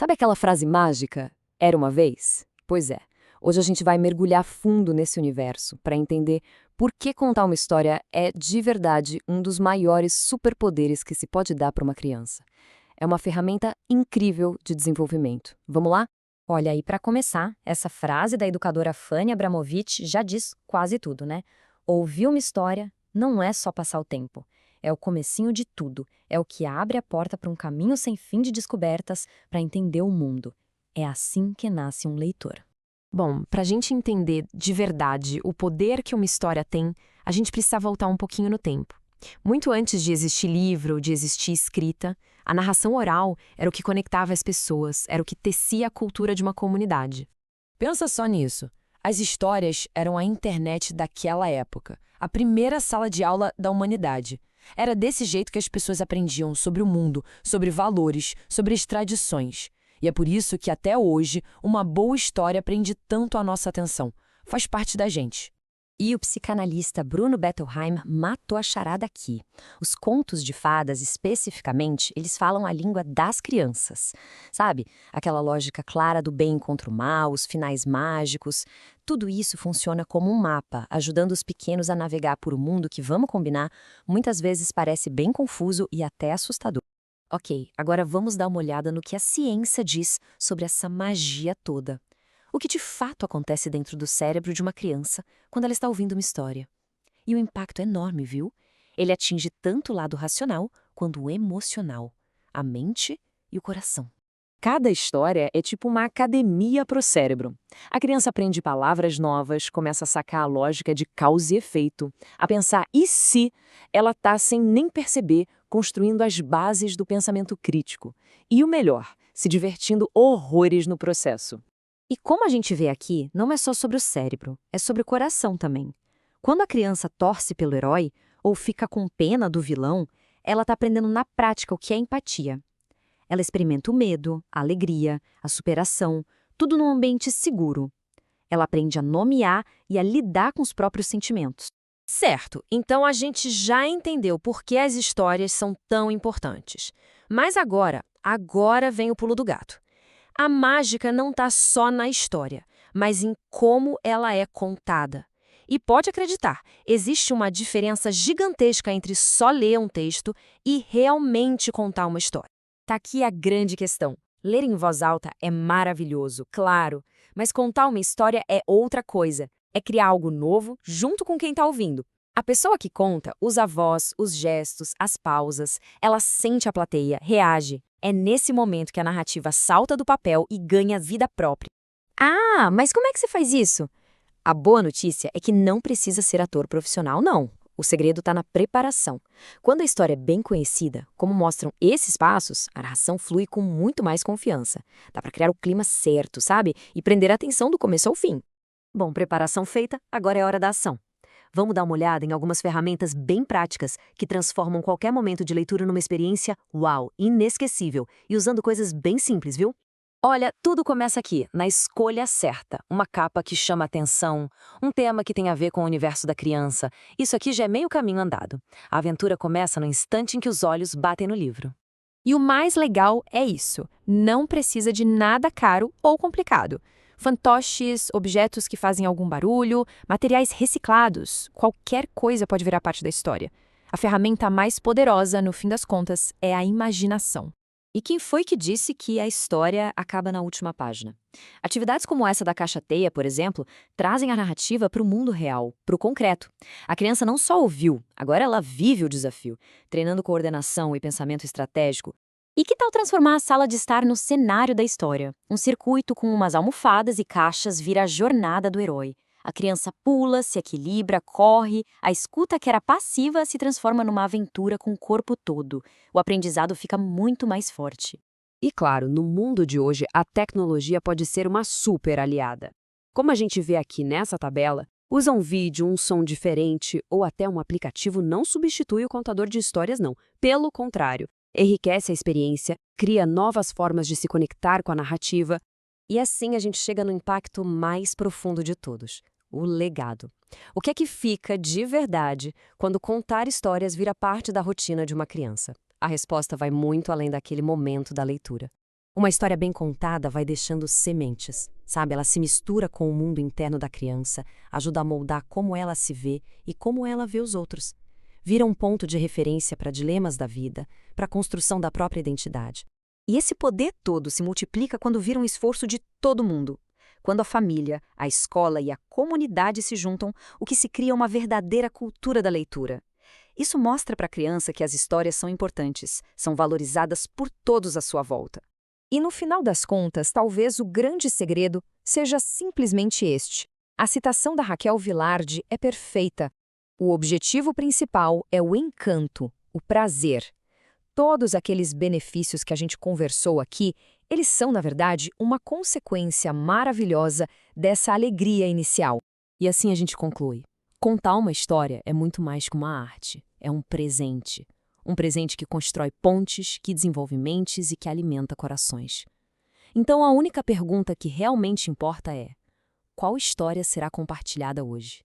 Sabe aquela frase mágica? Era uma vez? Pois é. Hoje a gente vai mergulhar fundo nesse universo para entender por que contar uma história é, de verdade, um dos maiores superpoderes que se pode dar para uma criança. É uma ferramenta incrível de desenvolvimento. Vamos lá? Olha, e para começar, essa frase da educadora Fanny Abramovich já diz quase tudo, né? Ouvir uma história não é só passar o tempo. É o comecinho de tudo. É o que abre a porta para um caminho sem fim de descobertas para entender o mundo. É assim que nasce um leitor. Bom, para a gente entender de verdade o poder que uma história tem, a gente precisa voltar um pouquinho no tempo. Muito antes de existir livro, de existir escrita, a narração oral era o que conectava as pessoas, era o que tecia a cultura de uma comunidade. Pensa só nisso. As histórias eram a internet daquela época, a primeira sala de aula da humanidade. Era desse jeito que as pessoas aprendiam sobre o mundo, sobre valores, sobre as tradições. E é por isso que até hoje uma boa história prende tanto a nossa atenção. Faz parte da gente. E o psicanalista Bruno Bettelheim matou a charada aqui. Os contos de fadas, especificamente, eles falam a língua das crianças. Sabe? Aquela lógica clara do bem contra o mal, os finais mágicos. Tudo isso funciona como um mapa, ajudando os pequenos a navegar por um mundo que, vamos combinar, muitas vezes parece bem confuso e até assustador. Ok, agora vamos dar uma olhada no que a ciência diz sobre essa magia toda. O que de fato acontece dentro do cérebro de uma criança quando ela está ouvindo uma história. E o impacto é enorme, viu? Ele atinge tanto o lado racional quanto o emocional, a mente e o coração. Cada história é tipo uma academia para o cérebro. A criança aprende palavras novas, começa a sacar a lógica de causa e efeito, a pensar e se ela está, sem nem perceber, construindo as bases do pensamento crítico. E o melhor, se divertindo horrores no processo. E como a gente vê aqui, não é só sobre o cérebro, é sobre o coração também. Quando a criança torce pelo herói ou fica com pena do vilão, ela está aprendendo na prática o que é empatia. Ela experimenta o medo, a alegria, a superação, tudo num ambiente seguro. Ela aprende a nomear e a lidar com os próprios sentimentos. Certo, então a gente já entendeu por que as histórias são tão importantes. Mas agora vem o pulo do gato. A mágica não está só na história, mas em como ela é contada. E pode acreditar, existe uma diferença gigantesca entre só ler um texto e realmente contar uma história. Tá aqui a grande questão. Ler em voz alta é maravilhoso, claro, mas contar uma história é outra coisa. É criar algo novo junto com quem está ouvindo. A pessoa que conta usa a voz, os gestos, as pausas, ela sente a plateia, reage. É nesse momento que a narrativa salta do papel e ganha vida própria. Ah, mas como é que você faz isso? A boa notícia é que não precisa ser ator profissional, não. O segredo está na preparação. Quando a história é bem conhecida, como mostram esses passos, a narração flui com muito mais confiança. Dá para criar o clima certo, sabe? E prender a atenção do começo ao fim. Bom, preparação feita, agora é hora da ação. Vamos dar uma olhada em algumas ferramentas bem práticas que transformam qualquer momento de leitura numa experiência, uau, inesquecível, e usando coisas bem simples, viu? Olha, tudo começa aqui, na escolha certa. Uma capa que chama atenção, um tema que tem a ver com o universo da criança. Isso aqui já é meio caminho andado. A aventura começa no instante em que os olhos batem no livro. E o mais legal é isso, não precisa de nada caro ou complicado. Fantoches, objetos que fazem algum barulho, materiais reciclados, qualquer coisa pode virar parte da história. A ferramenta mais poderosa, no fim das contas, é a imaginação. E quem foi que disse que a história acaba na última página? Atividades como essa da caixa-teia, por exemplo, trazem a narrativa para o mundo real, para o concreto. A criança não só ouviu, agora ela vive o desafio, treinando coordenação e pensamento estratégico. E que tal transformar a sala de estar no cenário da história? Um circuito com umas almofadas e caixas vira a jornada do herói. A criança pula, se equilibra, corre, a escuta que era passiva se transforma numa aventura com o corpo todo. O aprendizado fica muito mais forte. E claro, no mundo de hoje, a tecnologia pode ser uma super aliada. Como a gente vê aqui nessa tabela, usar um vídeo, um som diferente ou até um aplicativo não substitui o contador de histórias, não. Pelo contrário, enriquece a experiência, cria novas formas de se conectar com a narrativa. E assim a gente chega no impacto mais profundo de todos, o legado. O que é que fica de verdade quando contar histórias vira parte da rotina de uma criança? A resposta vai muito além daquele momento da leitura. Uma história bem contada vai deixando sementes, sabe? Ela se mistura com o mundo interno da criança, ajuda a moldar como ela se vê e como ela vê os outros. Vira um ponto de referência para dilemas da vida, para a construção da própria identidade. E esse poder todo se multiplica quando vira um esforço de todo mundo. Quando a família, a escola e a comunidade se juntam, o que se cria é uma verdadeira cultura da leitura. Isso mostra para a criança que as histórias são importantes, são valorizadas por todos à sua volta. E no final das contas, talvez o grande segredo seja simplesmente este. A citação da Raquel Vilardi é perfeita. O objetivo principal é o encanto, o prazer. Todos aqueles benefícios que a gente conversou aqui, eles são, na verdade, uma consequência maravilhosa dessa alegria inicial. E assim a gente conclui. Contar uma história é muito mais que uma arte, é um presente. Um presente que constrói pontes, que desenvolve mentes e que alimenta corações. Então a única pergunta que realmente importa é: qual história será compartilhada hoje?